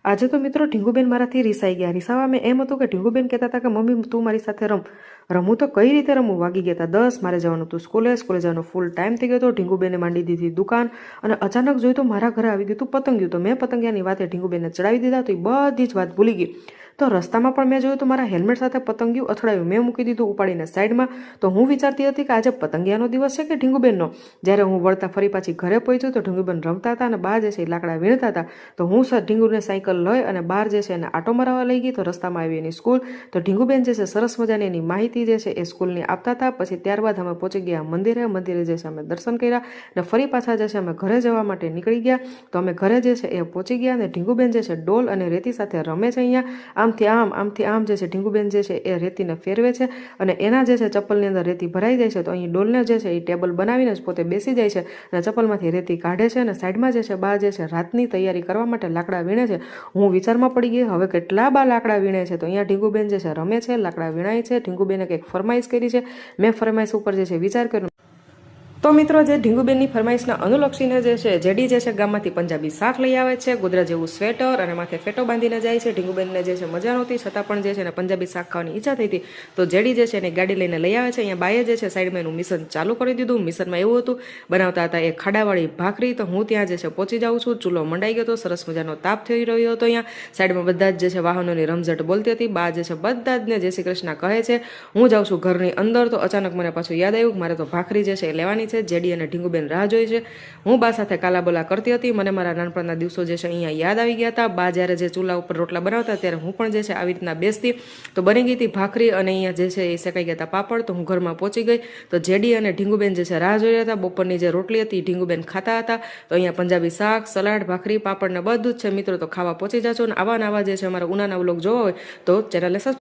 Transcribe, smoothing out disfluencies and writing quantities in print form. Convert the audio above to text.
આજે તો મિત્રો ઢીંગુબેન મારાથી રીસાઈ ગયા. રીસાવામાં એમ હતું કે ઢીંગુબેન કહેતા હતા કે મમ્મી તું મારી સાથે રમ. રમું તો કઈ રીતે રમું? વાગી ગયા હતા 10. મારે જવાનું હતું સ્કૂલે જવાનો ફૂલ ટાઈમ થઈ ગયો હતો. ઢીંગુબેને માંડી દીધી દુકાન અને અચાનક જોયું તો મારા ઘરે આવી ગયું હતું પતંગિયું. તો મેં પતંગિયાની વાતે ઢીંગુબેનને ચડાવી દીધા તો એ બધી જ વાત ભૂલી ગઈ. તો રસ્તામાં પણ મેં જોયું તો મારા હેલ્મેટ સાથે પતંગિયું અથડાયું. મેં મૂકી દીધું ઉપાડીને સાઈડમાં. તો હું વિચારતી હતી કે આજે પતંગિયાનો દિવસ છે કે ઢીંગુબેનનો. જ્યારે હું વળતા ફરી પાછી ઘરે પહોંચ્યું તો ઢીંગુબેન રમતા હતા અને બહાર જે છે એ લાકડા વીણતા હતા. તો હું ઢીંગુને સાયકલ લઈ અને બહાર જે છે એને આટો મરાવવા લઈ ગઈ. તો રસ્તામાં આવી એની સ્કૂલ. તો ઢીંગુબેન જે છે સરસ મજાની એની માહિતી જે છે એ સ્કૂલની આપતા હતા. પછી ત્યારબાદ અમે પહોંચી ગયા મંદિરે જે છે અમે દર્શન કર્યા અને ફરી પાછા જે છે અમે ઘરે જવા માટે નીકળી ગયા. તો અમે ઘરે જે છે એ પહોંચી ગયા અને ઢીંગુબેન જે છે ડોલ અને રેતી સાથે રમે છે. અહીંયા આમથી આમ જે છે ઢીંગુબેન જે છે એ રેતીને ફેરવે છે અને એના જે છે ચપ્પલની અંદર રેતી ભરાઈ જાય છે. તો અહીં ડોલને જે છે એ ટેબલ બનાવીને જ પોતે બેસી જાય છે અને ચપ્પલમાંથી રેતી કાઢે છે અને સાઈડમાં જે છે બા જે છે રાતની તૈયારી કરવા માટે લાકડા વીણે છે. હું વિચારમાં પડી ગઈ હવે કેટલા બા લાકડા વીણે છે. તો અહીંયા ઢીંગુબેન જે છે રમે છે, લાકડા વીણાય છે. ઢીંગુબેને કંઈક ફરમાઈશ કરી છે. મેં ફરમાઈશ ઉપર જે છે વિચાર કર્યો. તો મિત્રો જે ઢીંગુબેનની ફરમાઈશના અનુલક્ષીને જે છે જેડી જે છે ગામમાંથી પંજાબી શાક લઈ આવે છે, ગોદરા જેવું સ્વેટર અને માથે ફેટો બાંધીને જાય છે. ઢીંગુબેનને જે છે મજા નહોતી છતાં પણ જે છે ને પંજાબી શાક ખાવાની ઈચ્છા થઈ હતી. તો જેડી જે છે એને ગાડી લઈને લઈ આવે છે. અહીંયા બાએ જે છે સાઈડમાં એનું મિશન ચાલુ કરી દીધું. મિશનમાં એવું હતું બનાવતા હતા એ ખાડાવાળી ભાખરી. તો હું ત્યાં જે છે પહોંચી જાઉં છું. ચૂલો મંડાઈ ગયો હતો, સરસ મજાનો તાપ થઈ રહ્યો હતો. અહીંયા સાઈડમાં બધા જ જે છે વાહનોની રમઝટ બોલતી હતી. બા જે છે બધા જ ને જય શ્રી કૃષ્ણ કહે છે. હું જાઉં છું ઘરની અંદર. તો અચાનક મને પાછું યાદ આવ્યું કે મારે તો ભાખરી જે છે એ લેવાની છે. જેડી અને ઢીંગુબેન રાહ જોઈ છે. હું બા સાથે કાલાબોલા કરતી હતી. મને મારા નાનપણના દિવસો જે છે અહીંયા યાદ આવી ગયા હતા. બા જ્યારે જે ચૂલા ઉપર રોટલા બનાવતા ત્યારે હું પણ જે છે આવી રીતના બેસતી. તો બની ગઈ હતી ભાખરી અને અહીંયા જે છે એ શેકાઈ ગયા હતા પાપડ. તો હું ઘરમાં પહોંચી ગઈ. તો જેડી અને ઢીંગુબેન જે છે રાહ જોઈ રહ્યા હતા. બપોરની જે રોટલી હતી ઢીંગુબેન ખાતા હતા. તો અહીંયા પંજાબી શાક, સલાડ, ભાખરી, પાપડ ને બધું જ છે મિત્રો. તો ખાવા પહોંચી જાજો. અને આવા જે છે અમારા ઉનાના વ્લોગ જોવા હોય તો ચેનલને